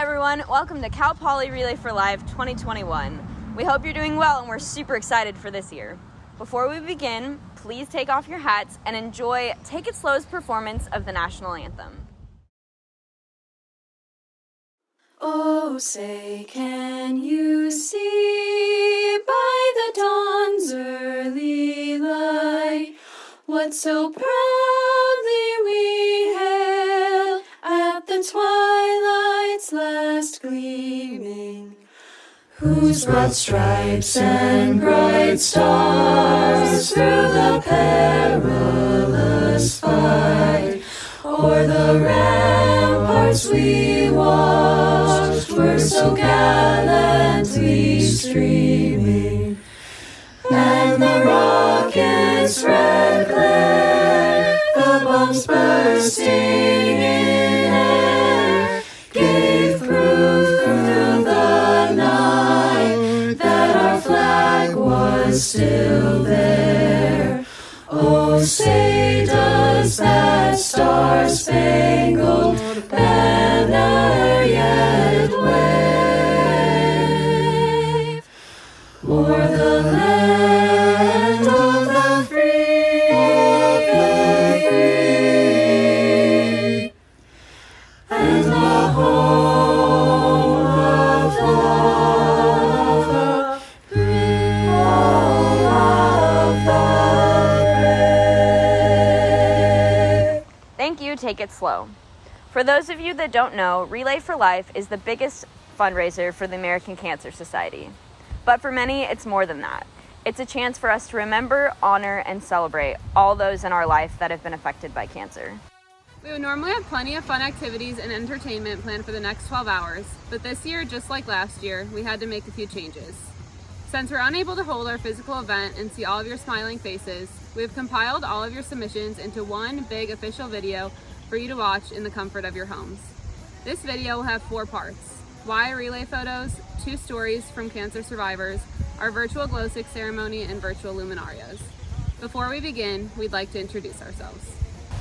everyone, welcome to Cal Poly Relay for Life 2021. We hope you're doing well and we're super excited for this year. Before we begin, please take off your hats and enjoy Take It Slow's performance of the national anthem. Oh, say, can you see by the dawn's early light what so proudly we hailed at the twilight's last gleaming, whose broad stripes and bright stars through the perilous fight o'er the ramparts we watched were so gallantly streaming, and the rocket's red glare, the bombs bursting in air, gave proof through the night that our flag was still there. Oh, say does that star-spangled banner yet wave o'er the land of the free, and the home of the brave, home of the brave. Thank you, Take It Slow. For those of you that don't know, Relay for Life is the biggest fundraiser for the American Cancer Society. But for many, it's more than that. It's a chance for us to remember, honor, and celebrate all those in our life that have been affected by cancer. We would normally have plenty of fun activities and entertainment planned for the next 12 hours, but this year, just like last year, we had to make a few changes. Since we're unable to hold our physical event and see all of your smiling faces, we have compiled all of your submissions into one big official video for you to watch in the comfort of your homes. This video will have 4 parts: why relay photos, 2 stories from cancer survivors, our virtual glow stick ceremony, and virtual luminarias. Before we begin, we'd like to introduce ourselves.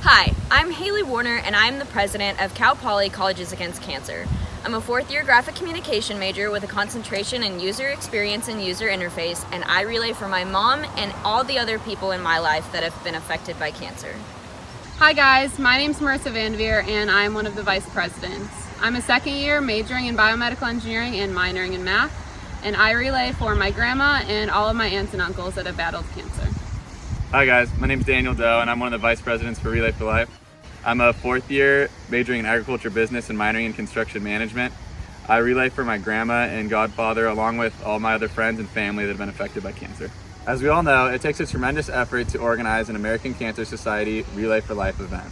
Hi, I'm Haley Warner and I'm the president of Cal Poly Colleges Against Cancer. I'm a 4th-year graphic communication major with a concentration in user experience and user interface, and I relay for my mom and all the other people in my life that have been affected by cancer. Hi guys, my name's Marissa Vandeveer and I'm one of the vice presidents. I'm a 2nd year majoring in biomedical engineering and minoring in math, and I relay for my grandma and all of my aunts and uncles that have battled cancer. Hi guys, my name's Daniel Doe and I'm one of the vice presidents for Relay for Life. I'm a 4th year majoring in agriculture business and minoring in construction management. I relay for my grandma and godfather along with all my other friends and family that have been affected by cancer. As we all know, it takes a tremendous effort to organize an American Cancer Society Relay for Life event.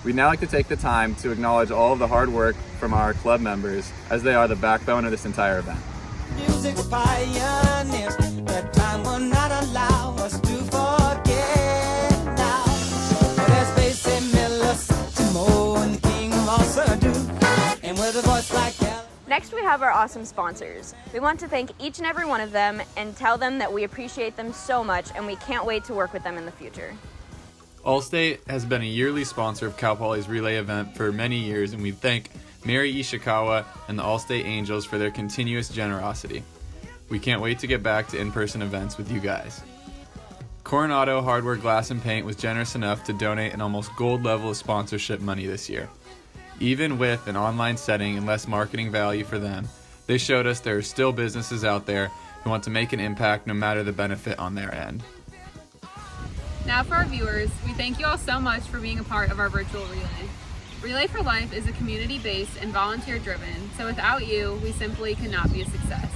We'd now like to take the time to acknowledge all of the hard work from our club members, as they are the backbone of this entire event. Music's pioneers, but time will not allow us to forget now. There's Basie Miller, Timo, and the King of all Surdu, and with a voice like that. Next, we have our awesome sponsors. We want to thank each and every one of them and tell them that we appreciate them so much and we can't wait to work with them in the future. Allstate has been a yearly sponsor of Cal Poly's relay event for many years, and we thank Mary Ishikawa and the Allstate Angels for their continuous generosity. We can't wait to get back to in-person events with you guys. Coronado Hardware Glass and Paint was generous enough to donate an almost gold level of sponsorship money this year. Even with an online setting and less marketing value for them, they showed us there are still businesses out there who want to make an impact no matter the benefit on their end. Now for our viewers, we thank you all so much for being a part of our virtual relay. Relay for Life is a community-based and volunteer-driven, so without you, we simply could not be a success.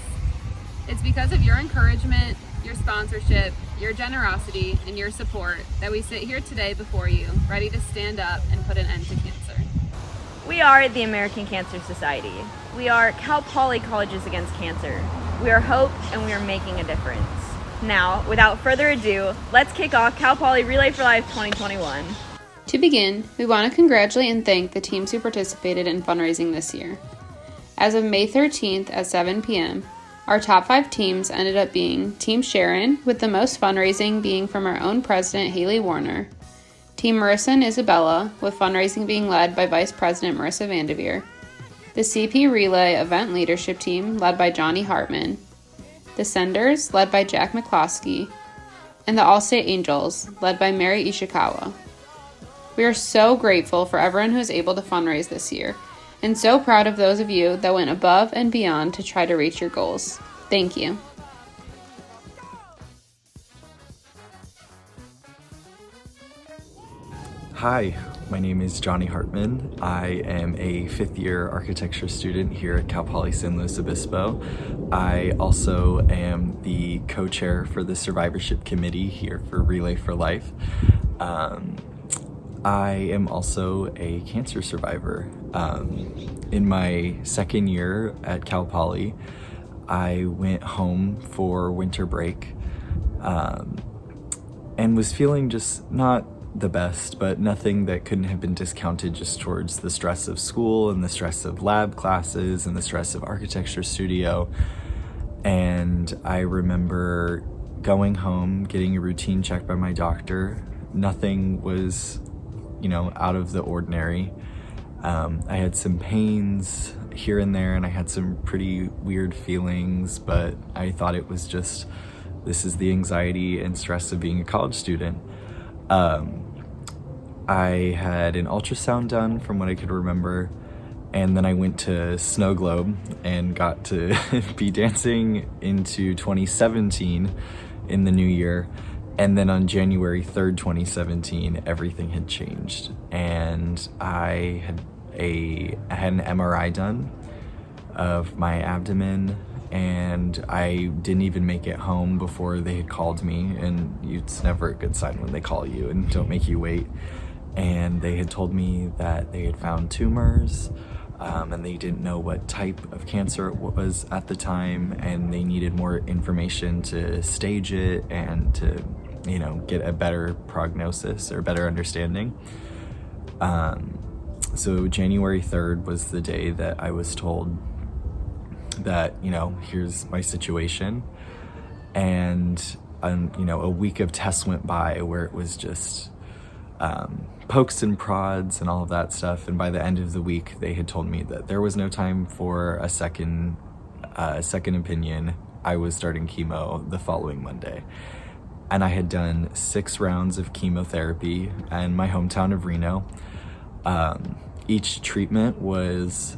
It's because of your encouragement, your sponsorship, your generosity, and your support that we sit here today before you, ready to stand up and put an end to cancer. We are the American Cancer Society. We are Cal Poly Colleges Against Cancer. We are hope and we are making a difference. Now, without further ado, let's kick off Cal Poly Relay for Life 2021. To begin, we want to congratulate and thank the teams who participated in fundraising this year. As of May 13th at 7 p.m., our top 5 teams ended up being Team Sharon, with the most fundraising being from our own president, Haley Warner, Team Marissa and Isabella, with fundraising being led by Vice President Marissa Vandeveer, the CP Relay Event Leadership Team, led by Johnny Hartman, the Senders, led by Jack McCloskey, and the Allstate Angels, led by Mary Ishikawa. We are so grateful for everyone who was able to fundraise this year, and so proud of those of you that went above and beyond to try to reach your goals. Thank you. Hi, my name is Johnny Hartman. I am a fifth-year architecture student here at Cal Poly San Luis Obispo. I also am the co-chair for the survivorship committee here for Relay for Life. I am also a cancer survivor. In my second year at Cal Poly, I went home for winter break and was feeling just not the best, but nothing that couldn't have been discounted just towards the stress of school and the stress of lab classes and the stress of architecture studio. And I remember going home, getting a routine check by my doctor. Nothing was, out of the ordinary. I had some pains here and there, and I had some pretty weird feelings, but I thought it was just, this is the anxiety and stress of being a college student. I had an ultrasound done from what I could remember, and then I went to Snow Globe and got to be dancing into 2017 in the new year. And then on January 3rd, 2017, everything had changed. And I had an MRI done of my abdomen, and I didn't even make it home before they had called me. And it's never a good sign when they call you and don't make you wait. And they had told me that they had found tumors, and they didn't know what type of cancer it was at the time, and they needed more information to stage it and to, get a better prognosis or better understanding. So January 3rd was the day that I was told that, here's my situation. And, a week of tests went by where it was just pokes and prods and all of that stuff. And by the end of the week, they had told me that there was no time for a second opinion. I was starting chemo the following Monday. And I had done 6 rounds of chemotherapy in my hometown of Reno. Each treatment was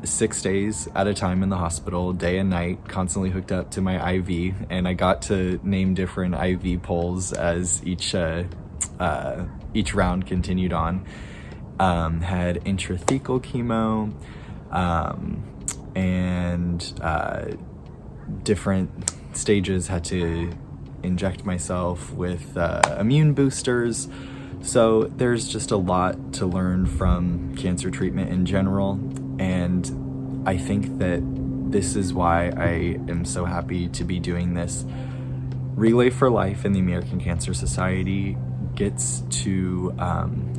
6 days at a time in the hospital, day and night, constantly hooked up to my IV. And I got to name different IV poles as each round continued on. Had intrathecal chemo, and different stages had to inject myself with immune boosters. So there's just a lot to learn from cancer treatment in general. And I think that this is why I am so happy to be doing this. Relay for Life and the American Cancer Society gets to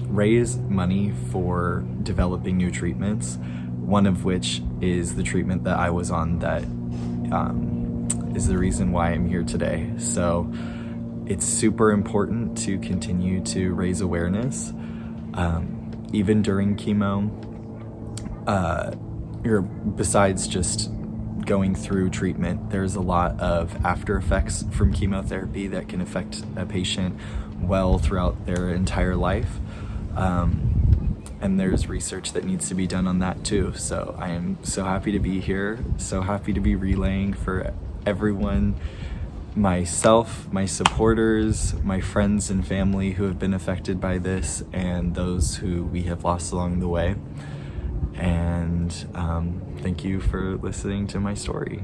raise money for developing new treatments, one of which is the treatment that I was on that is the reason why I'm here today. So it's super important to continue to raise awareness. Even during chemo, besides just going through treatment, there's a lot of after effects from chemotherapy that can affect a patient well throughout their entire life. And there's research that needs to be done on that too. So I am so happy to be here, so happy to be relaying for everyone, myself, my supporters, my friends and family who have been affected by this, and those who we have lost along the way. And thank you for listening to my story.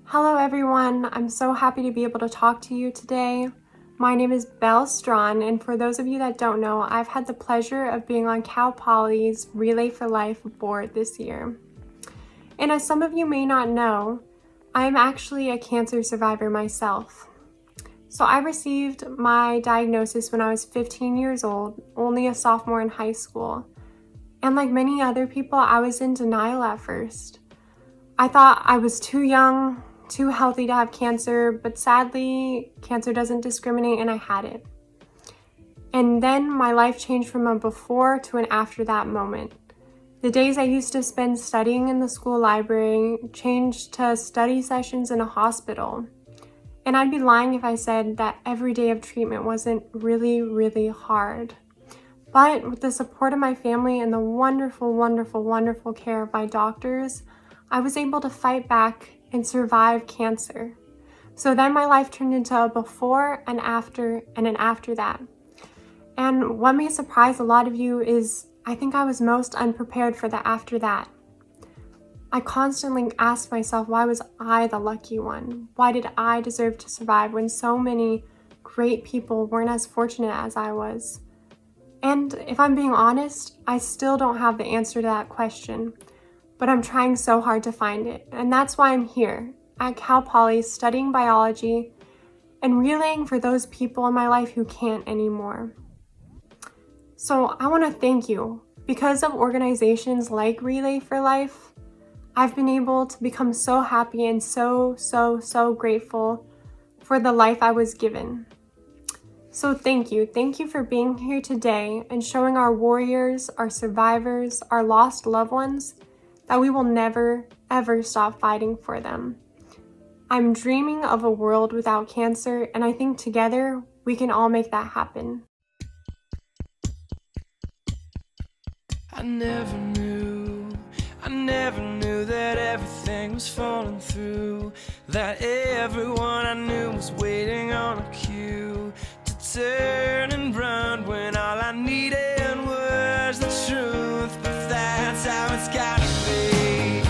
Hello everyone, I'm so happy to be able to talk to you today. My name is Belle Strawn, and for those of you that don't know, I've had the pleasure of being on Cal Poly's Relay for Life board this year. And as some of you may not know, I'm actually a cancer survivor myself. So I received my diagnosis when I was 15 years old, only a sophomore in high school. And like many other people, I was in denial at first. I thought I was too young, too healthy to have cancer, but sadly, cancer doesn't discriminate and I had it. And then my life changed from a before to an after that moment. The days I used to spend studying in the school library changed to study sessions in a hospital. And I'd be lying if I said that every day of treatment wasn't really, really hard. But with the support of my family and the wonderful, wonderful, wonderful care of my doctors, I was able to fight back and survive cancer. So then my life turned into a before and an after that. And what may surprise a lot of you is I think I was most unprepared for the after that. I constantly asked myself, why was I the lucky one? Why did I deserve to survive when so many great people weren't as fortunate as I was? And if I'm being honest, I still don't have the answer to that question, but I'm trying so hard to find it. And that's why I'm here at Cal Poly studying biology and relaying for those people in my life who can't anymore. So I want to thank you. Because of organizations like Relay for Life, I've been able to become so happy and so grateful for the life I was given. So thank you. Thank you for being here today and showing our warriors, our survivors, our lost loved ones that we will never, ever stop fighting for them. I'm dreaming of a world without cancer, and I think together we can all make that happen. I never knew that everything was falling through, that everyone I knew was waiting on a cue to turn and run when all I needed was the truth. But that's how it's gotta be.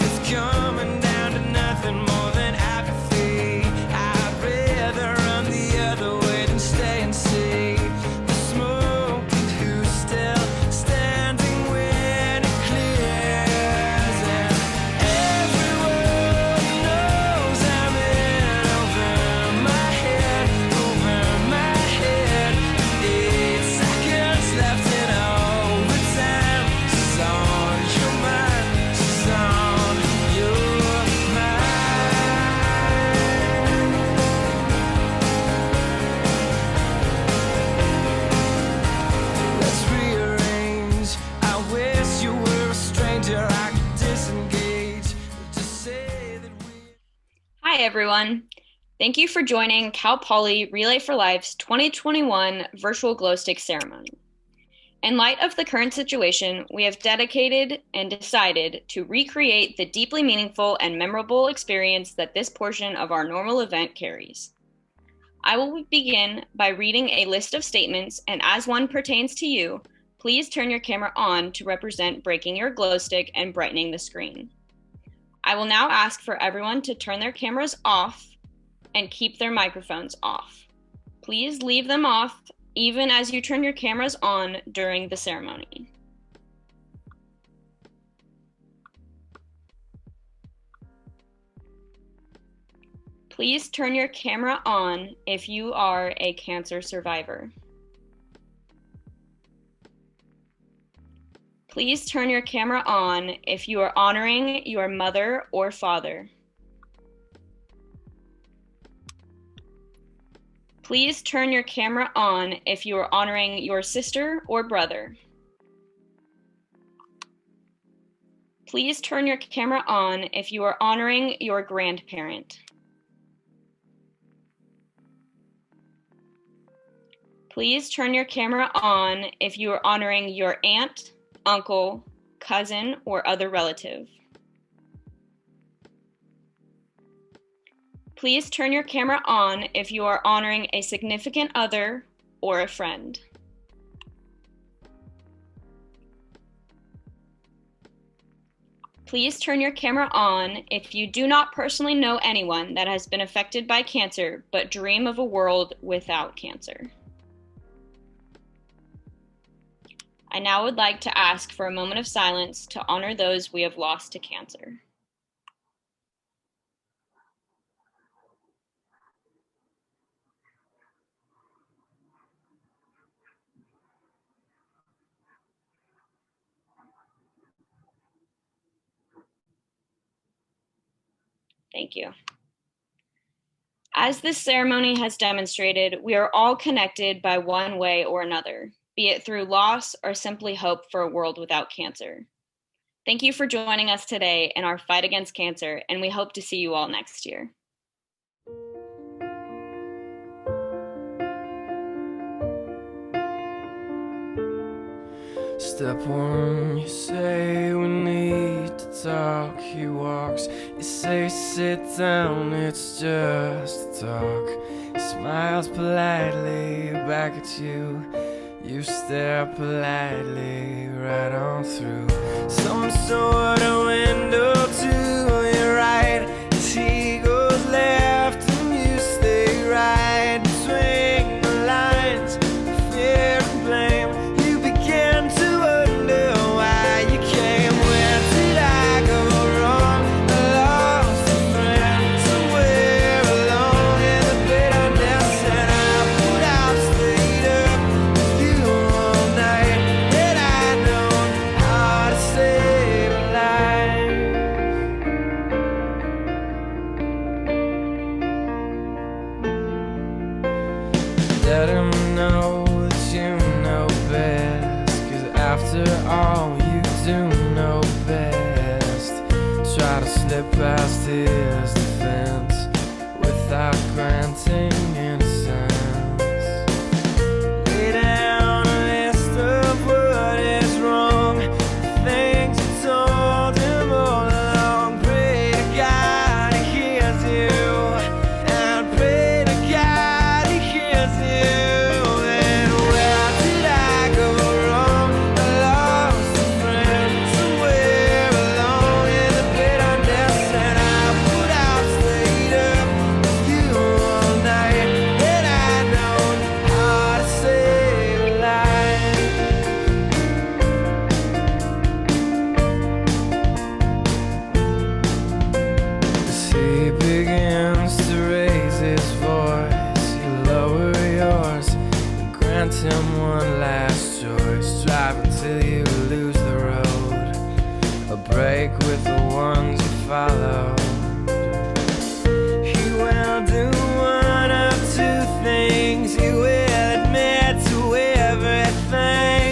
It's coming down to nothing more than apathy. I'd rather run the other way than stay and see the smoke and who's still standing when it clears. And everyone knows I'm in over my head, over my head. 8 seconds left in overtime. She's on your mind, she's on your mind. Let's rearrange. I wish you were a stranger I could disengage. Just say that we. Hi, everyone. Thank you for joining Cal Poly Relay for Life's 2021 virtual glow stick ceremony. In light of the current situation, we have dedicated and decided to recreate the deeply meaningful and memorable experience that this portion of our normal event carries. I will begin by reading a list of statements, and as one pertains to you, please turn your camera on to represent breaking your glow stick and brightening the screen. I will now ask for everyone to turn their cameras off and keep their microphones off. Please leave them off even as you turn your cameras on during the ceremony. Please turn your camera on if you are a cancer survivor. Please turn your camera on if you are honoring your mother or father. Please turn your camera on if you are honoring your sister or brother. Please turn your camera on if you are honoring your grandparent. Please turn your camera on if you are honoring your aunt, uncle, cousin, or other relative. Please turn your camera on if you are honoring a significant other or a friend. Please turn your camera on if you do not personally know anyone that has been affected by cancer but dream of a world without cancer. I now would like to ask for a moment of silence to honor those we have lost to cancer. Thank you. As this ceremony has demonstrated, we are all connected by one way or another, be it through loss or simply hope for a world without cancer. Thank you for joining us today in our fight against cancer, and we hope to see you all next year. Step one, you say we need to talk. He walks, you say sit down, it's just talk. He smiles politely back at you. You stare politely right on through some sort of window to your right. As he goes left and you stay right between the lines of fear and blame. You begin to wonder why you came. Where did I go wrong? I lost a friend somewhere alone in the bitterness, and I put out, stayed up with you all night, and I know how to save a life. Let him know that you know best, 'cause after all you do know best. Try to slip past his defense without granting innocence. Lay down a list of what is wrong, the things you told him all along. Pray to God he hears you, and pray to God he hears you. And where did I go wrong? I lost a friend somewhere alone in the bitterness, and I put out, stayed up with you all night, and I know how to save a life. As he begins to raise his voice, you lower yours and grant him one last choice. Drive until you lose the road, a break with the ones you follow. He will do one of two things. He will admit to everything,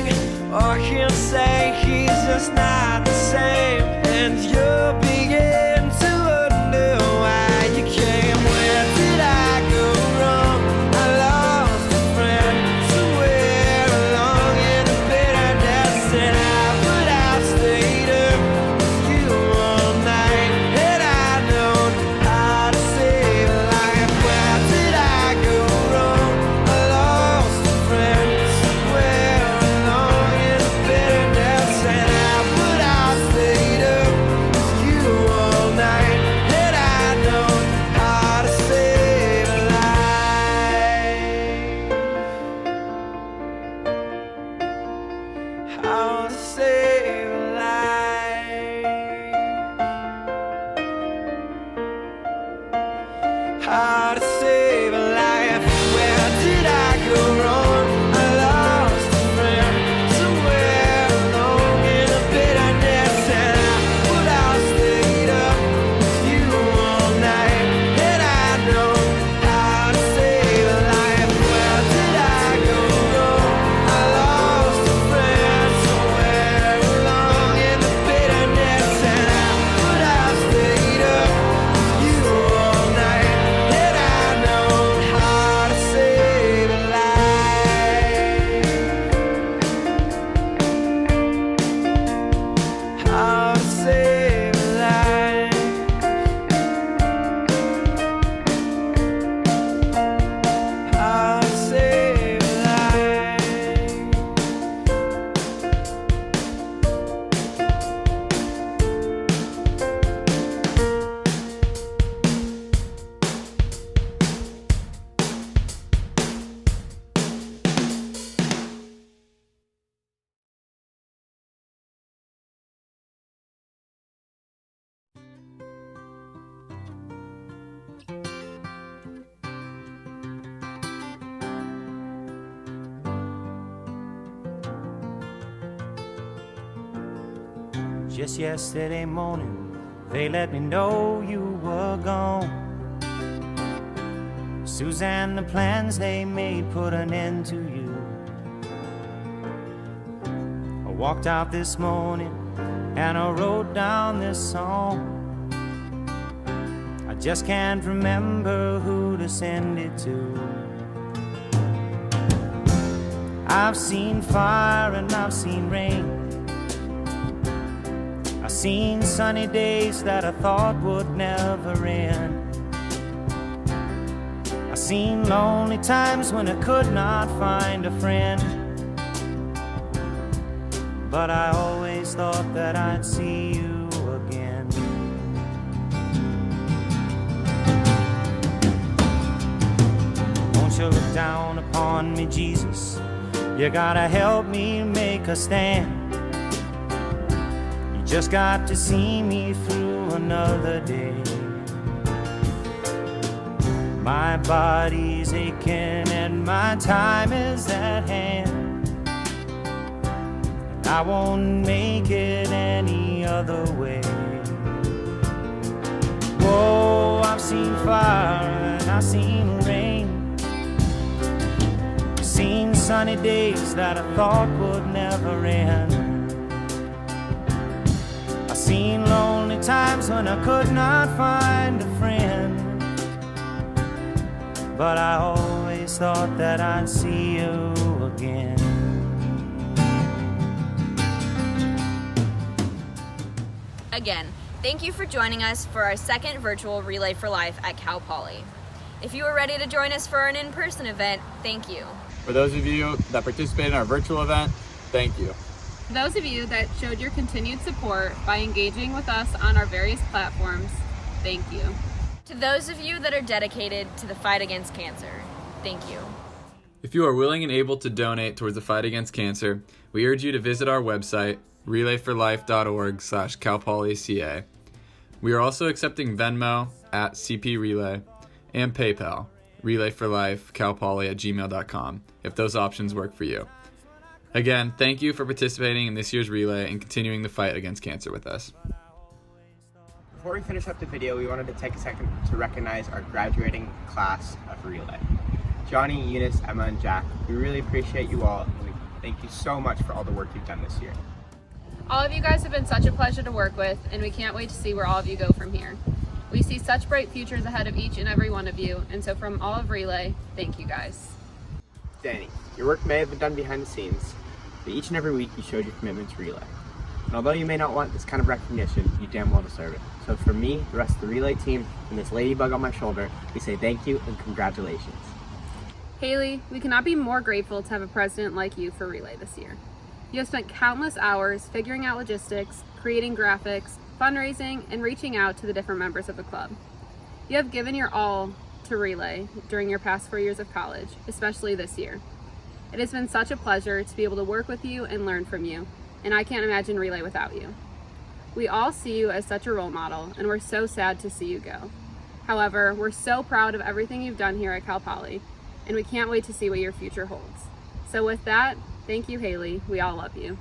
or he'll say he's just not the same, and you'll begin to wonder why you came. Where did I go wrong? I lost a friend somewhere along in the bitterness, and I put out, stayed up with you all night, and I know how to save a life. Where did I go wrong? I lost a friend somewhere along in the bitterness, and I put out, stayed up with you all night, and I know how to save a life. How to save a life. How to save a life. Where did I go wrong? I lost a friend somewhere along in the bitterness, and I put out, stayed up with you all night, and I know how to save a life. Where did I go wrong? I lost a friend somewhere along in the bitterness, and I put out, stayed up with you all night, and I know how to save a life. How to save a life. How to save a life. Just yesterday morning, they let me know you were gone. Suzanne, the plans they made put an end to you. I walked out this morning and I wrote down this song. I just can't remember who to send it to. I've seen fire and I've seen rain. I've seen sunny days that I thought would never end. I've seen lonely times when I could not find a friend. But I always thought that I'd see you again. Won't you look down upon me, Jesus? You gotta help me make a stand. You just got to see me through another day. My body's aching and my time is at hand. I won't make it any other way. Whoa, I've seen fire and I've seen rain. Seen sunny days that I thought would never end. I've seen lonely times when I could not find a friend. But I always thought that I'd see you again. Again, thank you for joining us for our second virtual Relay for Life at Cal Poly. If you are ready to join us for an in-person event, thank you. For those of you that participated in our virtual event, thank you. For those of you that showed your continued support by engaging with us on our various platforms, thank you. To those of you that are dedicated to the fight against cancer, thank you. If you are willing and able to donate towards the fight against cancer, we urge you to visit our website, relayforlife.org/CalPolyCA. We are also accepting Venmo at CP Relay and PayPal, relayforlifecalpoly@gmail.com, if those options work for you. Again, thank you for participating in this year's Relay and continuing the fight against cancer with us. Before we finish up the video, we wanted to take a second to recognize our graduating class of Relay. Johnny, Eunice, Emma, and Jack, we really appreciate you all, and we thank you so much for all the work you've done this year. All of you guys have been such a pleasure to work with, and we can't wait to see where all of you go from here. We see such bright futures ahead of each and every one of you, and so from all of Relay, thank you guys. Danny, your work may have been done behind the scenes, but each and every week you showed your commitment to Relay. And although you may not want this kind of recognition, you damn well deserve it. So from me, the rest of the Relay team, and this ladybug on my shoulder, we say thank you and congratulations. Haley, we cannot be more grateful to have a president like you for Relay this year. You have spent countless hours figuring out logistics, creating graphics, fundraising, and reaching out to the different members of the club. You have given your all to Relay during your past 4 years of college, especially this year. It has been such a pleasure to be able to work with you and learn from you, and I can't imagine Relay without you. We all see you as such a role model, and we're so sad to see you go. However, we're so proud of everything you've done here at Cal Poly, and we can't wait to see what your future holds. So with that, thank you, Haley. We all love you.